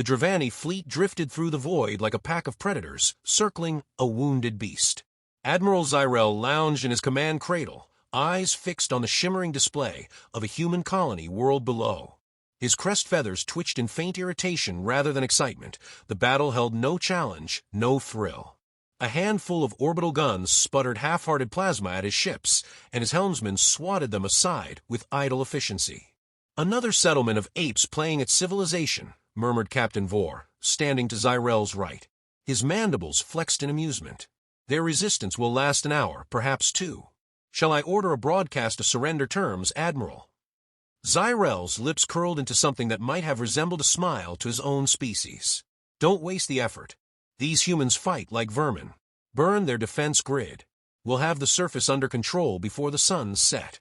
The Dravani fleet drifted through the void like a pack of predators, circling a wounded beast. Admiral Zyrel lounged in his command cradle, eyes fixed on the shimmering display of a human colony world below. His crest feathers twitched in faint irritation rather than excitement. The battle held no challenge, no thrill. A handful of orbital guns sputtered half-hearted plasma at his ships, and his helmsmen swatted them aside with idle efficiency. "Another settlement of apes playing at civilization," murmured Captain Vor, standing to Zyrel's right. His mandibles flexed in amusement. "Their resistance will last an hour, perhaps two. Shall I order a broadcast of surrender terms, Admiral?" Zyrel's lips curled into something that might have resembled a smile to his own species. "Don't waste the effort. These humans fight like vermin. Burn their defense grid. We'll have the surface under control before the sun's set."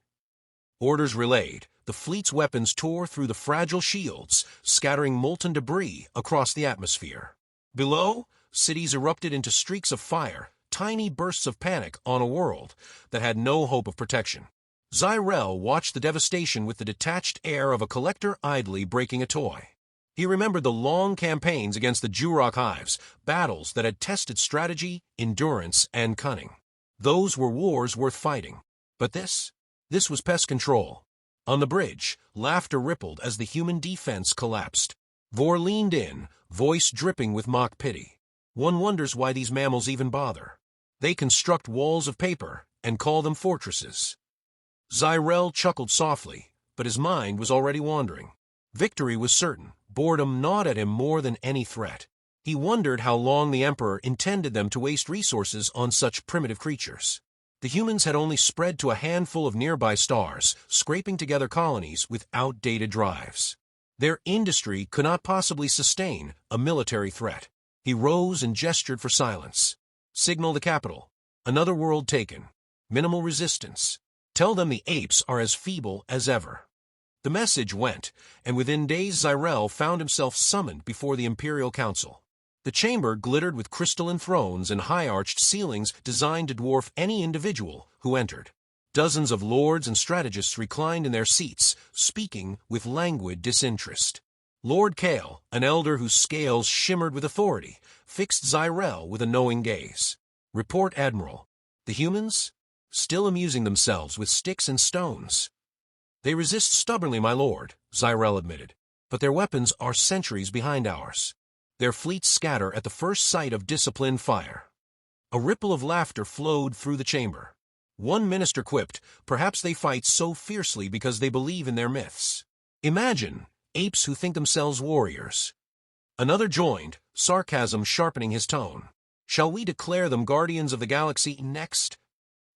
Orders relayed. The fleet's weapons tore through the fragile shields, scattering molten debris across the atmosphere. Below, cities erupted into streaks of fire, tiny bursts of panic on a world that had no hope of protection. Zyrel watched the devastation with the detached air of a collector idly breaking a toy. He remembered the long campaigns against the Jurok hives, battles that had tested strategy, endurance, and cunning. Those were wars worth fighting. But this was pest control. On the bridge, laughter rippled as the human defense collapsed. Vor leaned in, voice dripping with mock pity. "One wonders why these mammals even bother. They construct walls of paper and call them fortresses." Zyrel chuckled softly, but his mind was already wandering. Victory was certain. Boredom gnawed at him more than any threat. He wondered how long the Emperor intended them to waste resources on such primitive creatures. The humans had only spread to a handful of nearby stars, scraping together colonies with outdated drives. Their industry could not possibly sustain a military threat. He rose and gestured for silence. "Signal the capital. Another world taken. Minimal resistance. Tell them the apes are as feeble as ever." The message went, and within days Zyrel found himself summoned before the Imperial Council. The chamber glittered with crystalline thrones and high-arched ceilings designed to dwarf any individual who entered. Dozens of lords and strategists reclined in their seats, speaking with languid disinterest. Lord Kale, an elder whose scales shimmered with authority, fixed Zyrel with a knowing gaze. "Report, Admiral. The humans? Still amusing themselves with sticks and stones." "They resist stubbornly, my lord," Zyrel admitted, "but their weapons are centuries behind ours. Their fleets scatter at the first sight of disciplined fire." A ripple of laughter flowed through the chamber. One minister quipped, "Perhaps they fight so fiercely because they believe in their myths. Imagine apes who think themselves warriors." Another joined, sarcasm sharpening his tone. "Shall we declare them guardians of the galaxy next?"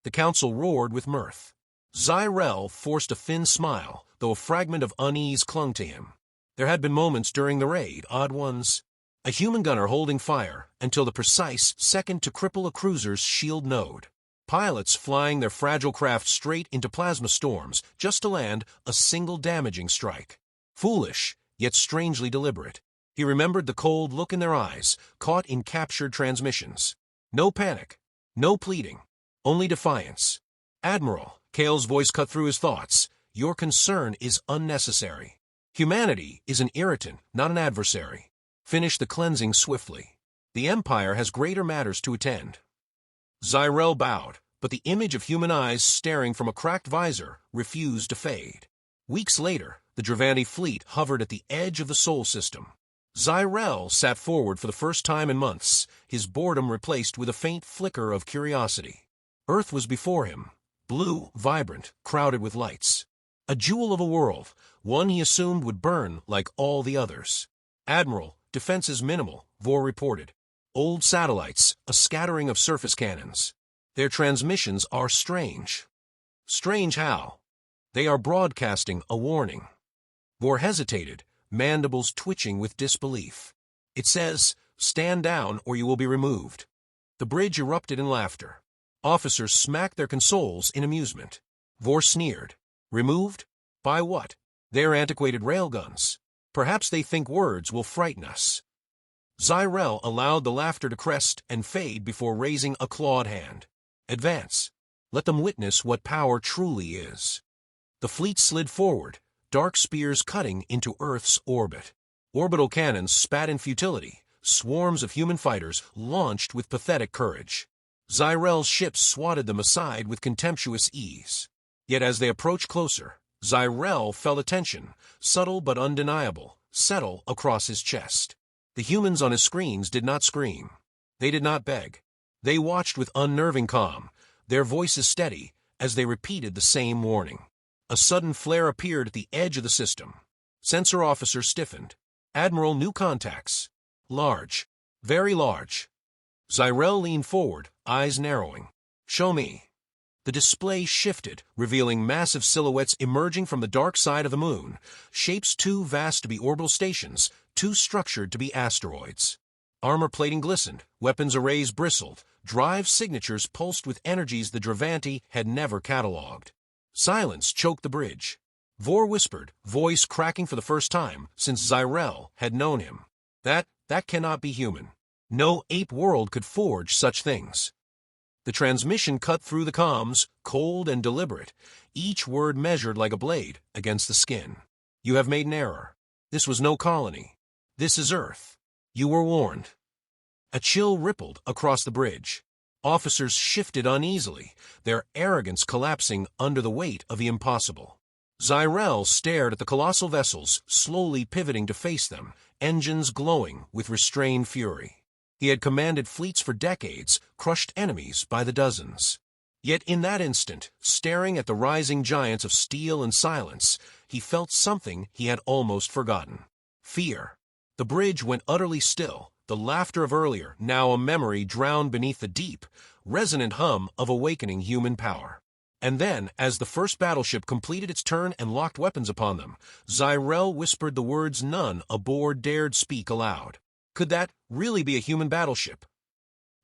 The council roared with mirth. Zyrel forced a thin smile, though a fragment of unease clung to him. There had been moments during the raid, odd ones. A human gunner holding fire until the precise second to cripple a cruiser's shield node. Pilots flying their fragile craft straight into plasma storms just to land a single damaging strike. Foolish, yet strangely deliberate. He remembered the cold look in their eyes, caught in captured transmissions. No panic, no pleading, only defiance. "Admiral," Kale's voice cut through his thoughts, "your concern is unnecessary. Humanity is an irritant, not an adversary. Finish the cleansing swiftly. The Empire has greater matters to attend." Zyrel bowed, but the image of human eyes staring from a cracked visor refused to fade. Weeks later, the Dravani fleet hovered at the edge of the Sol system. Zyrel sat forward for the first time in months, his boredom replaced with a faint flicker of curiosity. Earth was before him, blue, vibrant, crowded with lights. A jewel of a world, one he assumed would burn like all the others. "Admiral, defense is minimal," Vor reported. "Old satellites, a scattering of surface cannons. Their transmissions are strange." "Strange how?" "They are broadcasting a warning." Vor hesitated, mandibles twitching with disbelief. "It says, 'Stand down or you will be removed.'" The bridge erupted in laughter. Officers smacked their consoles in amusement. Vor sneered. "Removed? By what? Their antiquated railguns. Perhaps they think words will frighten us." Zyrel allowed the laughter to crest and fade before raising a clawed hand. "Advance. Let them witness what power truly is." The fleet slid forward, dark spears cutting into Earth's orbit. Orbital cannons spat in futility. Swarms of human fighters launched with pathetic courage. Zyrel's ships swatted them aside with contemptuous ease. Yet as they approached closer, Zyrel felt a tension, subtle but undeniable, settle across his chest. The humans on his screens did not scream. They did not beg. They watched with unnerving calm, their voices steady, as they repeated the same warning. A sudden flare appeared at the edge of the system. Sensor officer stiffened. Admiral, new contacts. Large. Very large. Zyrel leaned forward, eyes narrowing. Show me. The display shifted, revealing massive silhouettes emerging from the dark side of the moon, shapes too vast to be orbital stations, too structured to be asteroids. Armor plating glistened, weapons arrays bristled, drive signatures pulsed with energies the Dravanti had never catalogued. Silence choked the bridge. Vor whispered, voice cracking for the first time since Zyrel had known him. That cannot be human. No ape world could forge such things. The transmission cut through the comms, cold and deliberate, each word measured like a blade against the skin. You have made an error. This was no colony. This is Earth. You were warned. A chill rippled across the bridge. Officers shifted uneasily, their arrogance collapsing under the weight of the impossible. Zyrel stared at the colossal vessels, slowly pivoting to face them, engines glowing with restrained fury. He had commanded fleets for decades, crushed enemies by the dozens. Yet in that instant, staring at the rising giants of steel and silence, he felt something he had almost forgotten. Fear. The bridge went utterly still, the laughter of earlier, now a memory drowned beneath the deep, resonant hum of awakening human power. And then, as the first battleship completed its turn and locked weapons upon them, Zyrel whispered the words none aboard dared speak aloud. Could that really be a human battleship?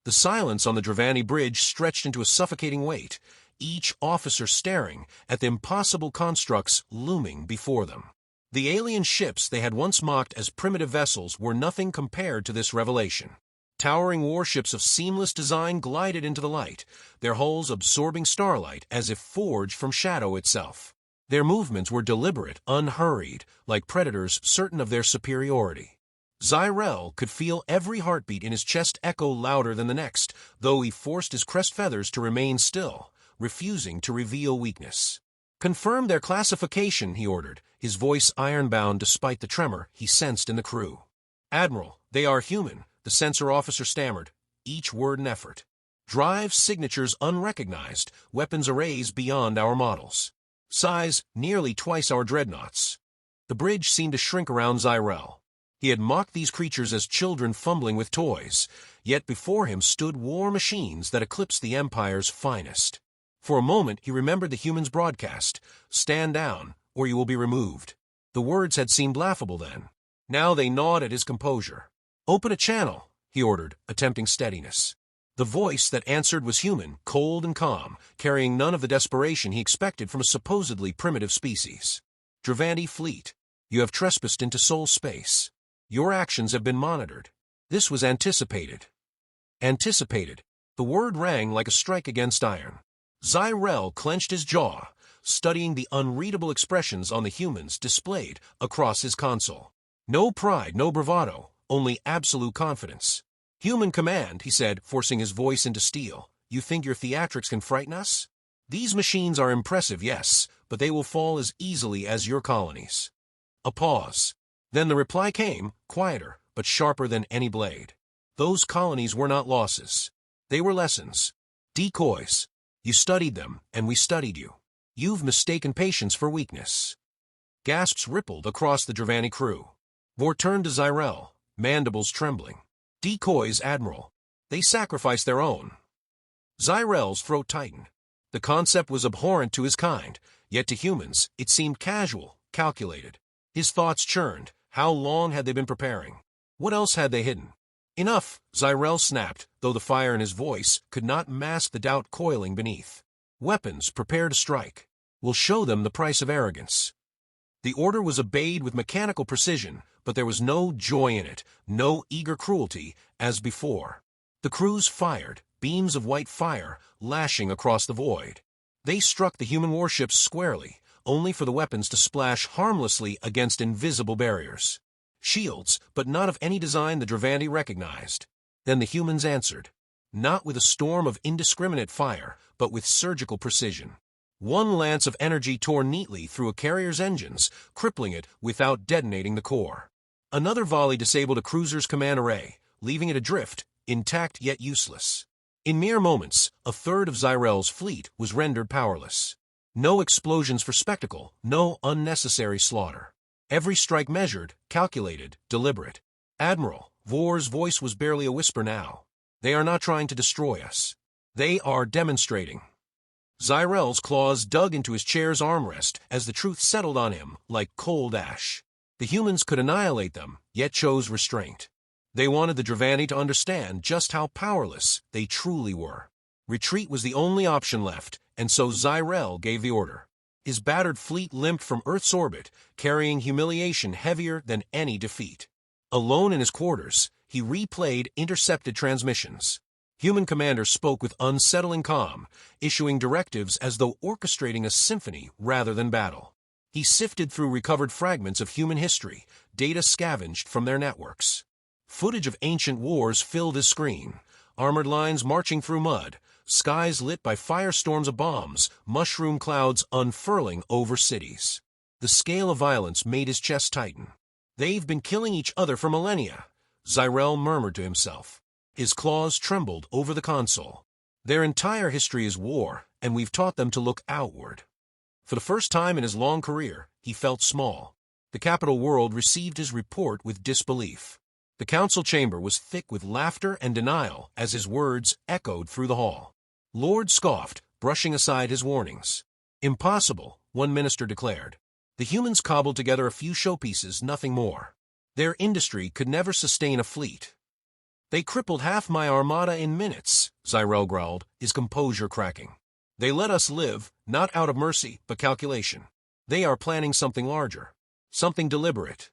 The silence on the Dravanti bridge stretched into a suffocating wait, each officer staring at the impossible constructs looming before them. The alien ships they had once mocked as primitive vessels were nothing compared to this revelation. Towering warships of seamless design glided into the light, their hulls absorbing starlight as if forged from shadow itself. Their movements were deliberate, unhurried, like predators certain of their superiority. Zyrel could feel every heartbeat in his chest echo louder than the next, though he forced his crest feathers to remain still, refusing to reveal weakness. Confirm their classification, he ordered, his voice iron-bound despite the tremor he sensed in the crew. Admiral, they are human, the sensor officer stammered, each word an effort. Drive signatures unrecognized, weapons arrays beyond our models. Size nearly twice our dreadnoughts. The bridge seemed to shrink around Zyrel. He had mocked these creatures as children fumbling with toys, yet before him stood war machines that eclipsed the Empire's finest. For a moment he remembered the humans' broadcast, "Stand down, or you will be removed." The words had seemed laughable then. Now they gnawed at his composure. "Open a channel," he ordered, attempting steadiness. The voice that answered was human, cold and calm, carrying none of the desperation he expected from a supposedly primitive species. "Dravanti fleet, you have trespassed into Sol space. Your actions have been monitored." This was anticipated. Anticipated. The word rang like a strike against iron. Zyrel clenched his jaw, studying the unreadable expressions on the humans displayed across his console. No pride, no bravado, only absolute confidence. "Human command," he said, forcing his voice into steel. "You think your theatrics can frighten us? These machines are impressive, yes, but they will fall as easily as your colonies." A pause. Then the reply came, quieter, but sharper than any blade. "Those colonies were not losses. They were lessons. Decoys. You studied them, and we studied you. You've mistaken patience for weakness." Gasps rippled across the Dravanti crew. Vor turned to Zyrel, mandibles trembling. "Decoys, Admiral. They sacrificed their own." Zyrel's throat tightened. The concept was abhorrent to his kind, yet to humans it seemed casual, calculated. His thoughts churned. How long had they been preparing? What else had they hidden? "Enough," Zyrel snapped, though the fire in his voice could not mask the doubt coiling beneath. "Weapons, prepare to strike. We'll show them the price of arrogance." The order was obeyed with mechanical precision, but there was no joy in it, no eager cruelty, as before. The crews fired, beams of white fire lashing across the void. They struck the human warships squarely, only for the weapons to splash harmlessly against invisible barriers. shields, but not of any design the Dravanti recognized. Then the humans answered, not with a storm of indiscriminate fire, but with surgical precision. One lance of energy tore neatly through a carrier's engines, crippling it without detonating the core. Another volley disabled a cruiser's command array, leaving it adrift, intact yet useless. In mere moments, a third of Zyrel's fleet was rendered powerless. No explosions for spectacle, no unnecessary slaughter. Every strike measured, calculated, deliberate. Admiral, Vor's voice was barely a whisper now. They are not trying to destroy us. They are demonstrating. Zyrel's claws dug into his chair's armrest as the truth settled on him like cold ash. The humans could annihilate them, yet chose restraint. They wanted the Dravanti to understand just how powerless they truly were. Retreat was the only option left, and so Zyrel gave the order. His battered fleet limped from Earth's orbit, carrying humiliation heavier than any defeat. Alone in his quarters, he replayed intercepted transmissions. Human commanders spoke with unsettling calm, issuing directives as though orchestrating a symphony rather than battle. He sifted through recovered fragments of human history, data scavenged from their networks. Footage of ancient wars filled his screen, armored lines marching through mud, skies lit by firestorms of bombs, mushroom clouds unfurling over cities. The scale of violence made his chest tighten. They've been killing each other for millennia, Zyrel murmured to himself. His claws trembled over the console. Their entire history is war, and we've taught them to look outward. For the first time in his long career, he felt small. The capital world received his report with disbelief. The council chamber was thick with laughter and denial as his words echoed through the hall. Lord scoffed, brushing aside his warnings. Impossible, one minister declared. The humans cobbled together a few showpieces, nothing more. Their industry could never sustain a fleet. They crippled half my armada in minutes, Zyrel growled, his composure cracking. They let us live, not out of mercy, but calculation. They are planning something larger, something deliberate.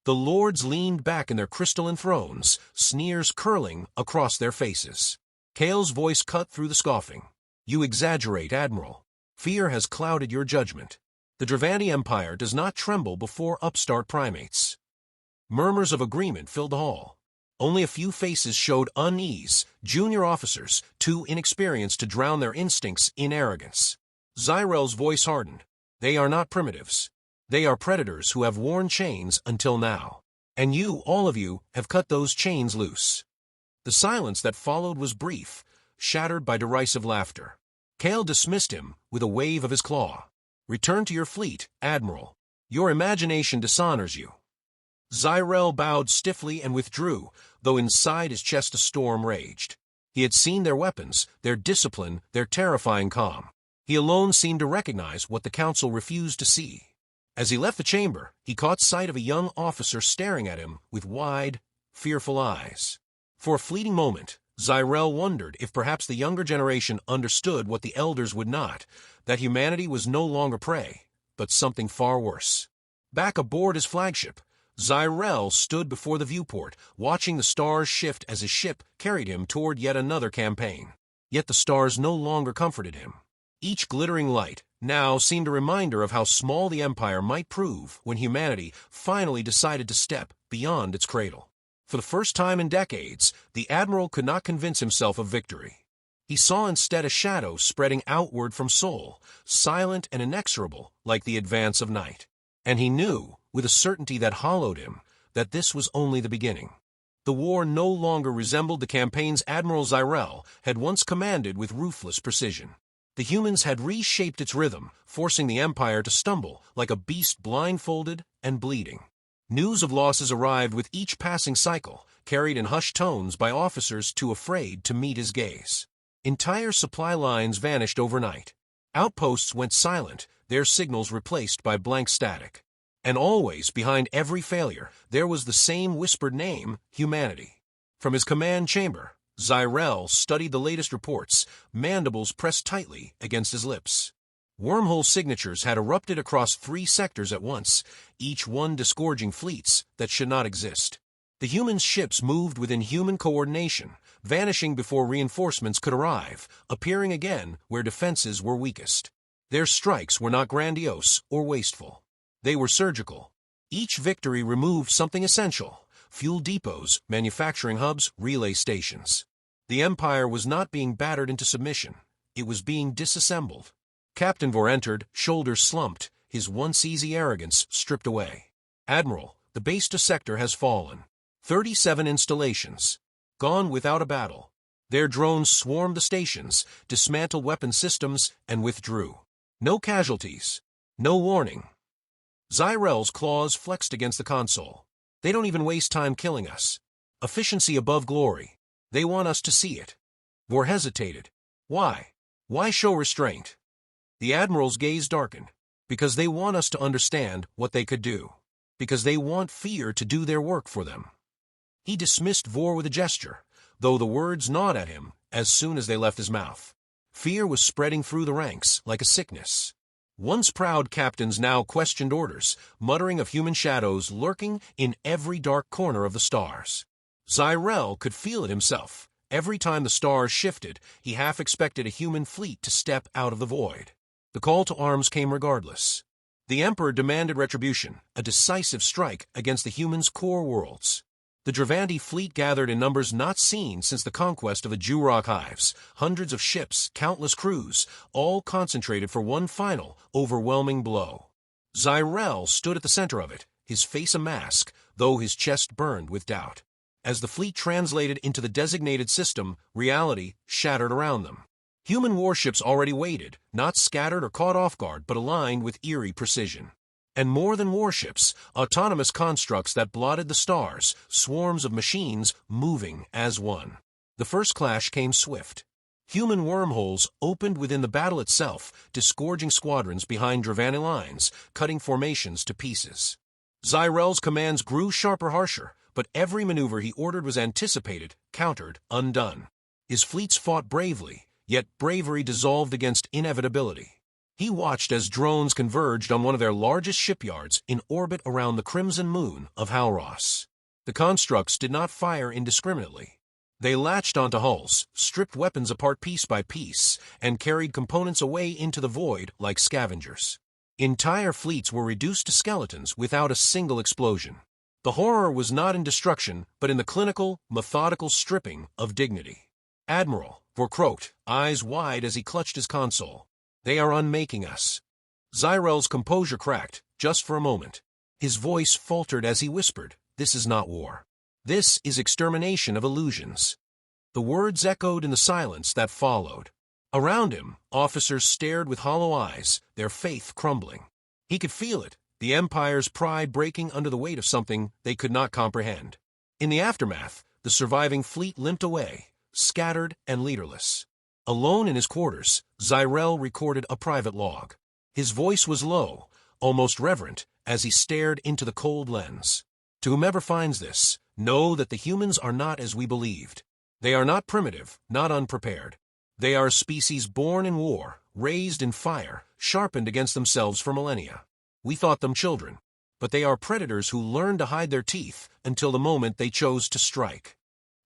The lords leaned back in their crystalline thrones, sneers curling across their faces. Kale's voice cut through the scoffing. You exaggerate, Admiral. Fear has clouded your judgment. The Dravanti Empire does not tremble before upstart primates. Murmurs of agreement filled the hall. Only a few faces showed unease, junior officers, too inexperienced to drown their instincts in arrogance. Zyrel's voice hardened. They are not primitives. They are predators who have worn chains until now. And you, all of you, have cut those chains loose. The silence that followed was brief, shattered by derisive laughter. Kale dismissed him with a wave of his claw. Return to your fleet, Admiral. Your imagination dishonors you. Zyrel bowed stiffly and withdrew, though inside his chest a storm raged. He had seen their weapons, their discipline, their terrifying calm. He alone seemed to recognize what the council refused to see. As he left the chamber, he caught sight of a young officer staring at him with wide, fearful eyes. For a fleeting moment, Zyrel wondered if perhaps the younger generation understood what the elders would not, that humanity was no longer prey, but something far worse. Back aboard his flagship, Zyrel stood before the viewport, watching the stars shift as his ship carried him toward yet another campaign. Yet the stars no longer comforted him. Each glittering light now seemed a reminder of how small the Empire might prove when humanity finally decided to step beyond its cradle. For the first time in decades, the Admiral could not convince himself of victory. He saw instead a shadow spreading outward from Sol, silent and inexorable like the advance of night. And he knew, with a certainty that hollowed him, that this was only the beginning. The war no longer resembled the campaigns Admiral Zyrel had once commanded with ruthless precision. The humans had reshaped its rhythm, forcing the Empire to stumble like a beast blindfolded and bleeding. News of losses arrived with each passing cycle, carried in hushed tones by officers too afraid to meet his gaze. Entire supply lines vanished overnight. Outposts went silent, their signals replaced by blank static. And always, behind every failure, there was the same whispered name, humanity. From his command chamber, Zyrel studied the latest reports, mandibles pressed tightly against his lips. Wormhole signatures had erupted across 3 sectors at once, each one disgorging fleets that should not exist. The human ships moved within human coordination, vanishing before reinforcements could arrive, appearing again where defenses were weakest. Their strikes were not grandiose or wasteful. They were surgical. Each victory removed something essential: fuel depots, manufacturing hubs, relay stations. The Empire was not being battered into submission. It was being disassembled. Captain Vor entered, shoulders slumped, his once easy arrogance stripped away. "Admiral, the base to sector has fallen. 37 installations. Gone without a battle. Their drones swarmed the stations, dismantled weapon systems, and withdrew. No casualties. No warning." Zyrel's claws flexed against the console. "They don't even waste time killing us. Efficiency above glory. They want us to see it." Vor hesitated. "Why? Why show restraint?" The Admiral's gaze darkened. "Because they want us to understand what they could do. Because they want fear to do their work for them." He dismissed Vor with a gesture, though the words gnawed at him as soon as they left his mouth. Fear was spreading through the ranks like a sickness. Once proud captains now questioned orders, muttering of human shadows lurking in every dark corner of the stars. Zyrel could feel it himself. Every time the stars shifted, he half expected a human fleet to step out of the void. The call to arms came regardless. The Emperor demanded retribution, a decisive strike against the humans' core worlds. The Dravanti fleet gathered in numbers not seen since the conquest of the Jurok hives, hundreds of ships, countless crews, all concentrated for one final, overwhelming blow. Zyrel stood at the center of it, his face a mask, though his chest burned with doubt. As the fleet translated into the designated system, reality shattered around them. Human warships already waited, not scattered or caught off guard, but aligned with eerie precision. And more than warships, autonomous constructs that blotted the stars, swarms of machines moving as one. The first clash came swift. Human wormholes opened within the battle itself, disgorging squadrons behind Dravanti lines, cutting formations to pieces. Zyrel's commands grew sharper, harsher, but every maneuver he ordered was anticipated, countered, undone. His fleets fought bravely, yet bravery dissolved against inevitability. He watched as drones converged on one of their largest shipyards in orbit around the crimson moon of Halros. The constructs did not fire indiscriminately. They latched onto hulls, stripped weapons apart piece by piece, and carried components away into the void like scavengers. Entire fleets were reduced to skeletons without a single explosion. The horror was not in destruction, but in the clinical, methodical stripping of dignity. "Admiral," Vor croaked, eyes wide as he clutched his console. "They are unmaking us." Zyrel's composure cracked, just for a moment. His voice faltered as he whispered, "This is not war. This is extermination of illusions." The words echoed in the silence that followed. Around him, officers stared with hollow eyes, their faith crumbling. He could feel it, the Empire's pride breaking under the weight of something they could not comprehend. In the aftermath, the surviving fleet limped away, scattered and leaderless. Alone in his quarters, Zyrel recorded a private log. His voice was low, almost reverent, as he stared into the cold lens. "To whomever finds this, know that the humans are not as we believed. They are not primitive, not unprepared. They are a species born in war, raised in fire, sharpened against themselves for millennia. We thought them children, but they are predators who learned to hide their teeth until the moment they chose to strike."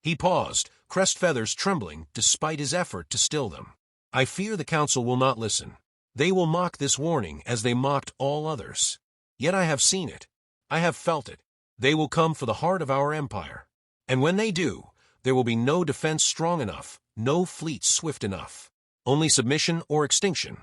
He paused, crest feathers trembling despite his effort to still them. "I fear the Council will not listen. They will mock this warning as they mocked all others. Yet I have seen it. I have felt it. They will come for the heart of our empire. And when they do, there will be no defense strong enough, no fleet swift enough. Only submission or extinction."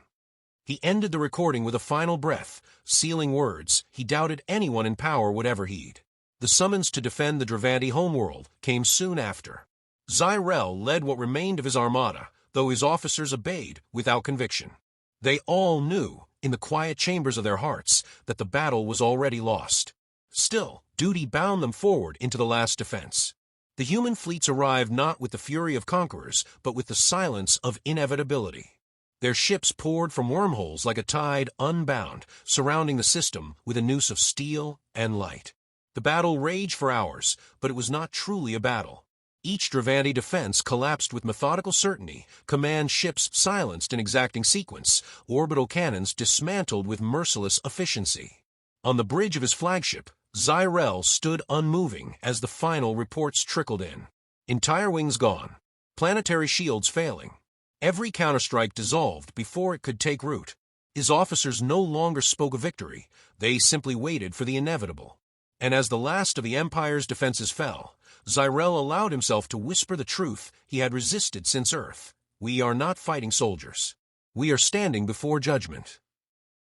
He ended the recording with a final breath, sealing words he doubted anyone in power would ever heed. The summons to defend the Dravanti homeworld came soon after. Zyrel led what remained of his armada, though his officers obeyed without conviction. They all knew, in the quiet chambers of their hearts, that the battle was already lost. Still, duty bound them forward into the last defense. The human fleets arrived not with the fury of conquerors, but with the silence of inevitability. Their ships poured from wormholes like a tide unbound, surrounding the system with a noose of steel and light. The battle raged for hours, but it was not truly a battle. Each Dravanti defense collapsed with methodical certainty, command ships silenced in exacting sequence, orbital cannons dismantled with merciless efficiency. On the bridge of his flagship, Zyrel stood unmoving as the final reports trickled in. Entire wings gone, planetary shields failing. Every counterstrike dissolved before it could take root. His officers no longer spoke of victory, They simply waited for the inevitable. And as the last of the Empire's defenses fell, Zyrel allowed himself to whisper the truth he had resisted since Earth. We are not fighting soldiers. We are standing before judgment.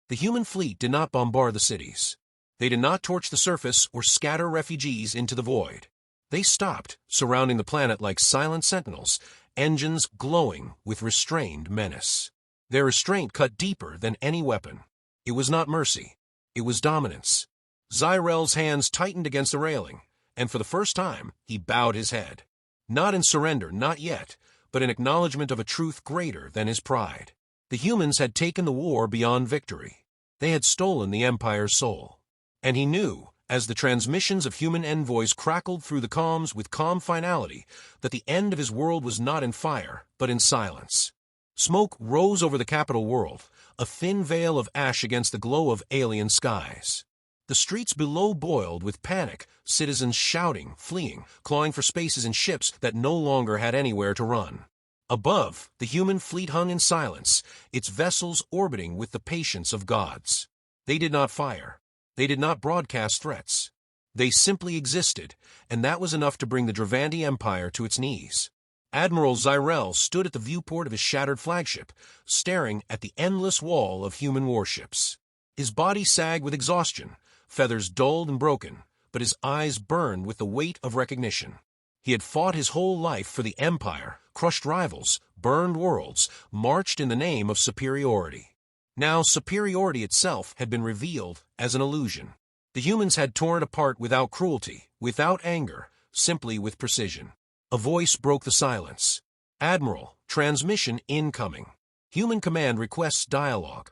The human fleet did not bombard the cities. They did not torch the surface or scatter refugees into the void. They stopped, surrounding the planet like silent sentinels, engines glowing with restrained menace. Their restraint cut deeper than any weapon. It was not mercy. It was dominance. Zyrel's hands tightened against the railing, and for the first time, he bowed his head. Not in surrender, not yet, but in acknowledgement of a truth greater than his pride. The humans had taken the war beyond victory. They had stolen the Empire's soul. And he knew, as the transmissions of human envoys crackled through the comms with calm finality, that the end of his world was not in fire, but in silence. Smoke rose over the capital world, a thin veil of ash against the glow of alien skies. The streets below boiled with panic, citizens shouting, fleeing, clawing for spaces in ships that no longer had anywhere to run. Above, the human fleet hung in silence, its vessels orbiting with the patience of gods. They did not fire. They did not broadcast threats. They simply existed, and that was enough to bring the Dravanti Empire to its knees. Admiral Zyrel stood at the viewport of his shattered flagship, staring at the endless wall of human warships. His body sagged with exhaustion, feathers dulled and broken, but his eyes burned with the weight of recognition. He had fought his whole life for the Empire, crushed rivals, burned worlds, marched in the name of superiority. Now superiority itself had been revealed as an illusion. The humans had torn it apart without cruelty, without anger, simply with precision. A voice broke the silence. Admiral, transmission incoming. Human command requests dialogue.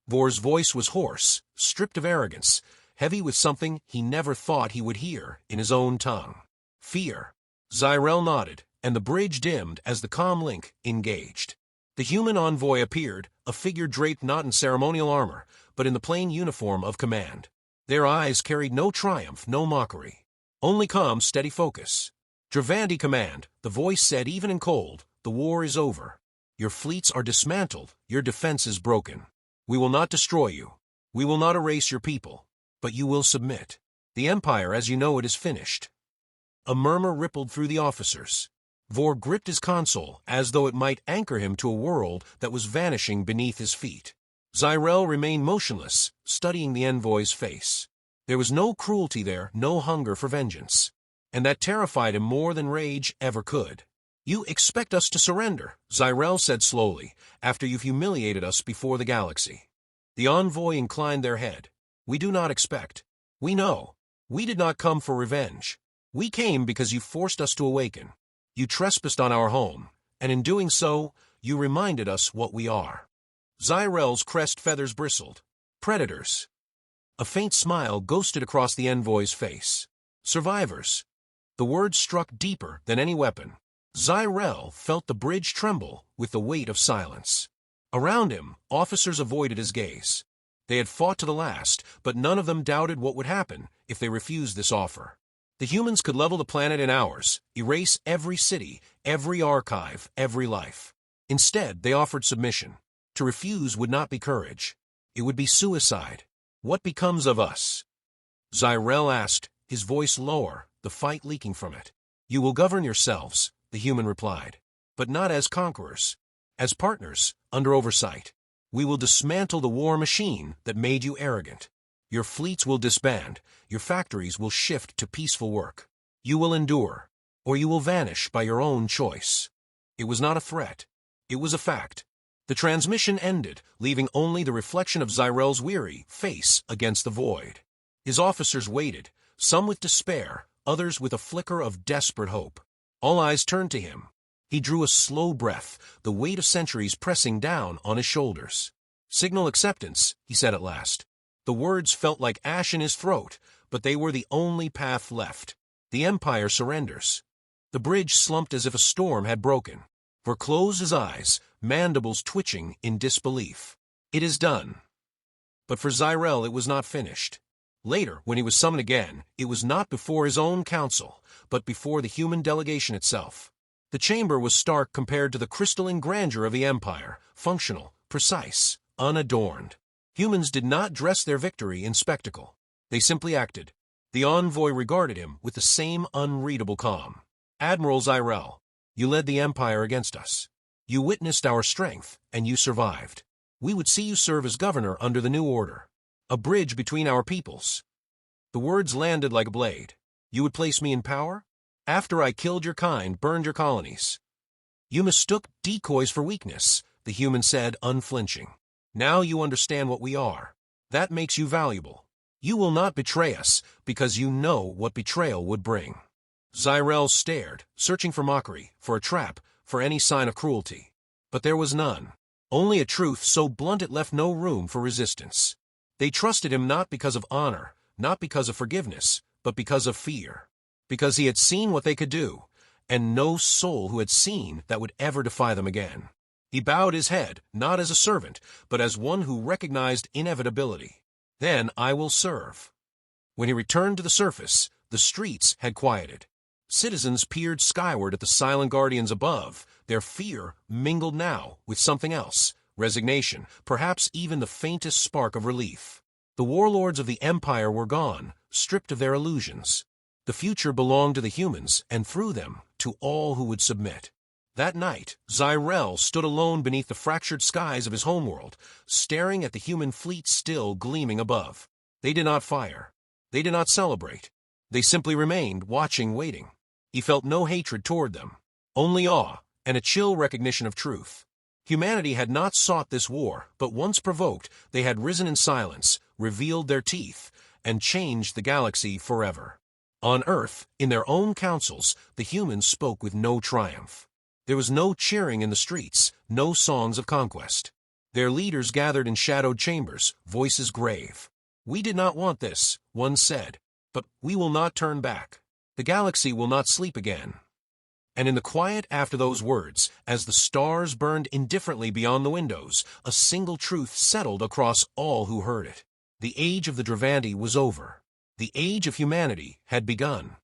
Vor's voice was hoarse, stripped of arrogance, heavy with something he never thought he would hear in his own tongue. Fear. Zyrel nodded, and the bridge dimmed as the comm link engaged. The human envoy appeared, a figure draped not in ceremonial armor, but in the plain uniform of command. Their eyes carried no triumph, no mockery. Only calm, steady focus. Dravanti command, the voice said even in cold, the war is over. Your fleets are dismantled, your defenses broken. We will not destroy you. We will not erase your people. But you will submit. The Empire as you know it is finished. A murmur rippled through the officers. Vor gripped his console as though it might anchor him to a world that was vanishing beneath his feet. Zyrel remained motionless, studying the envoy's face. There was no cruelty there, no hunger for vengeance. And that terrified him more than rage ever could. You expect us to surrender, Zyrel said slowly, after you've humiliated us before the galaxy. The envoy inclined their head. We do not expect. We know. We did not come for revenge. We came because you forced us to awaken. You trespassed on our home, and in doing so, you reminded us what we are. Zyrel's crest feathers bristled. Predators. A faint smile ghosted across the envoy's face. Survivors. The words struck deeper than any weapon. Zyrel felt the bridge tremble with the weight of silence. Around him, officers avoided his gaze. They had fought to the last, but none of them doubted what would happen if they refused this offer. The humans could level the planet in hours, erase every city, every archive, every life. Instead, they offered submission. To refuse would not be courage. It would be suicide. What becomes of us? Zyrel asked, his voice lower, the fight leaking from it. You will govern yourselves, the human replied. But not as conquerors. As partners, under oversight. We will dismantle the war machine that made you arrogant. Your fleets will disband. Your factories will shift to peaceful work. You will endure, or you will vanish by your own choice. It was not a threat. It was a fact. The transmission ended, leaving only the reflection of Zyrel's weary face against the void. His officers waited, some with despair, others with a flicker of desperate hope. All eyes turned to him. He drew a slow breath, the weight of centuries pressing down on his shoulders. Signal acceptance, he said at last. The words felt like ash in his throat, but they were the only path left. The Empire surrenders. The bridge slumped as if a storm had broken. Vor closed his eyes, mandibles twitching in disbelief. It is done. But for Zyrel it was not finished. Later, when he was summoned again, it was not before his own council, but before the human delegation itself. The chamber was stark compared to the crystalline grandeur of the Empire, functional, precise, unadorned. Humans did not dress their victory in spectacle. They simply acted. The envoy regarded him with the same unreadable calm. Admiral Zyrel, you led the Empire against us. You witnessed our strength, and you survived. We would see you serve as governor under the new order. A bridge between our peoples. The words landed like a blade. You would place me in power? After I killed your kind, burned your colonies. You mistook decoys for weakness, the human said, unflinching. Now you understand what we are. That makes you valuable. You will not betray us, because you know what betrayal would bring. Zyrel stared, searching for mockery, for a trap, for any sign of cruelty. But there was none. Only a truth so blunt it left no room for resistance. They trusted him not because of honor, not because of forgiveness, but because of fear. Because he had seen what they could do, and no soul who had seen that would ever defy them again. He bowed his head, not as a servant, but as one who recognized inevitability. Then I will serve. When he returned to the surface, the streets had quieted. Citizens peered skyward at the silent guardians above, their fear mingled now with something else, resignation, perhaps even the faintest spark of relief. The warlords of the Empire were gone, stripped of their illusions. The future belonged to the humans, and through them, to all who would submit. That night, Zyrel stood alone beneath the fractured skies of his homeworld, staring at the human fleet still gleaming above. They did not fire. They did not celebrate. They simply remained, watching, waiting. He felt no hatred toward them, only awe and a chill recognition of truth. Humanity had not sought this war, but once provoked, they had risen in silence, revealed their teeth, and changed the galaxy forever. On Earth, in their own councils, the humans spoke with no triumph. There was no cheering in the streets, no songs of conquest. Their leaders gathered in shadowed chambers, voices grave. We did not want this, one said, but we will not turn back. The galaxy will not sleep again. And in the quiet after those words, as the stars burned indifferently beyond the windows, a single truth settled across all who heard it. The age of the Dravandi was over. The age of humanity had begun.